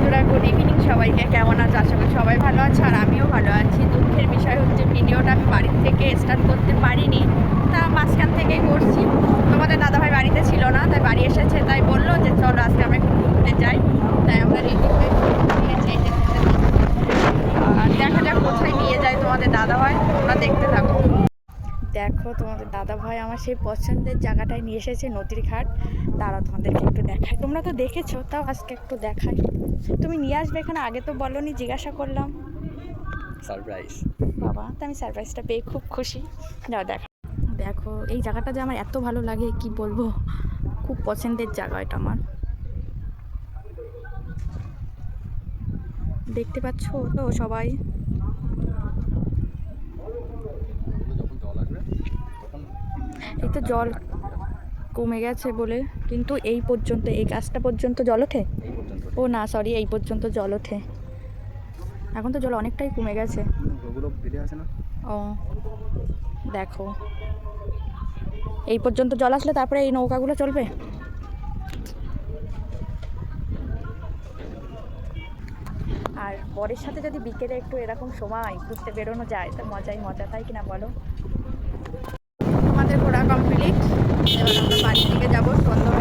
বন্ধুরা, good evening সবাইকে। কেমন আছো? আশা করি সবাই ভালো আছে, আর আমিও ভালো আছি। দুঃখের বিষয় হচ্ছে ভিডিওটা আমি বাড়ির থেকে স্টার্ট করতে পারিনি, তা মাঝখান থেকেই করছি। তোমাদের দাদাভাই বাড়িতে ছিল না, তাই বাড়ি এসেছে, তাই বললো যে চলো আজকে আমরা একটু ঘুরতে যাই। তাই আমরা রেডি হয়ে নিয়েছি, আর দেখা যাক কোথায় নিয়ে যায় তোমাদের দাদাভাই, তোমরা দেখতে থাকো। দেখো, তোমাদের দাদাভাই আমার সেই পছন্দের জায়গাটায় নিয়ে এসেছে, নদীর ঘাট। তারা তোমাদেরকে একটু দেখায়, তোমরা তো দেখেছো, তাও আজকে একটু দেখাই। তুমি নিয়ে আসবে এখানে, আগে তো বলোনি, জিজ্ঞাসা করলাম। সারপ্রাইজ বাবা, তো আমি সারপ্রাইজটা পেয়ে খুব খুশি। যাও দেখো। দেখো এই জায়গাটা যে আমার এত ভালো লাগে কি বলবো, খুব পছন্দের জায়গা এটা আমার। দেখতে পাচ্ছ তো সবাই? এই তো জল কমে গেছে বলে, কিন্তু এই পর্যন্ত, এই গাছটা পর্যন্ত জল ওঠে। ও না, সরি, এই পর্যন্ত জল ওঠে। এখন তো জল অনেকটাই কমে গেছে। ও দেখো, এই পর্যন্ত জল আসলে তারপরে এই নৌকাগুলো চলবে। আর বরের সাথে যদি বিকেলে একটু এরকম সময় ঘুরতে বেরোনো যায় তো মজাই মজা, তাই কিনা বলো? আমাদের ঘোরা কমপ্লিট, এবার আমরা বাড়ির দিকে যাবো। সন্ধ্যা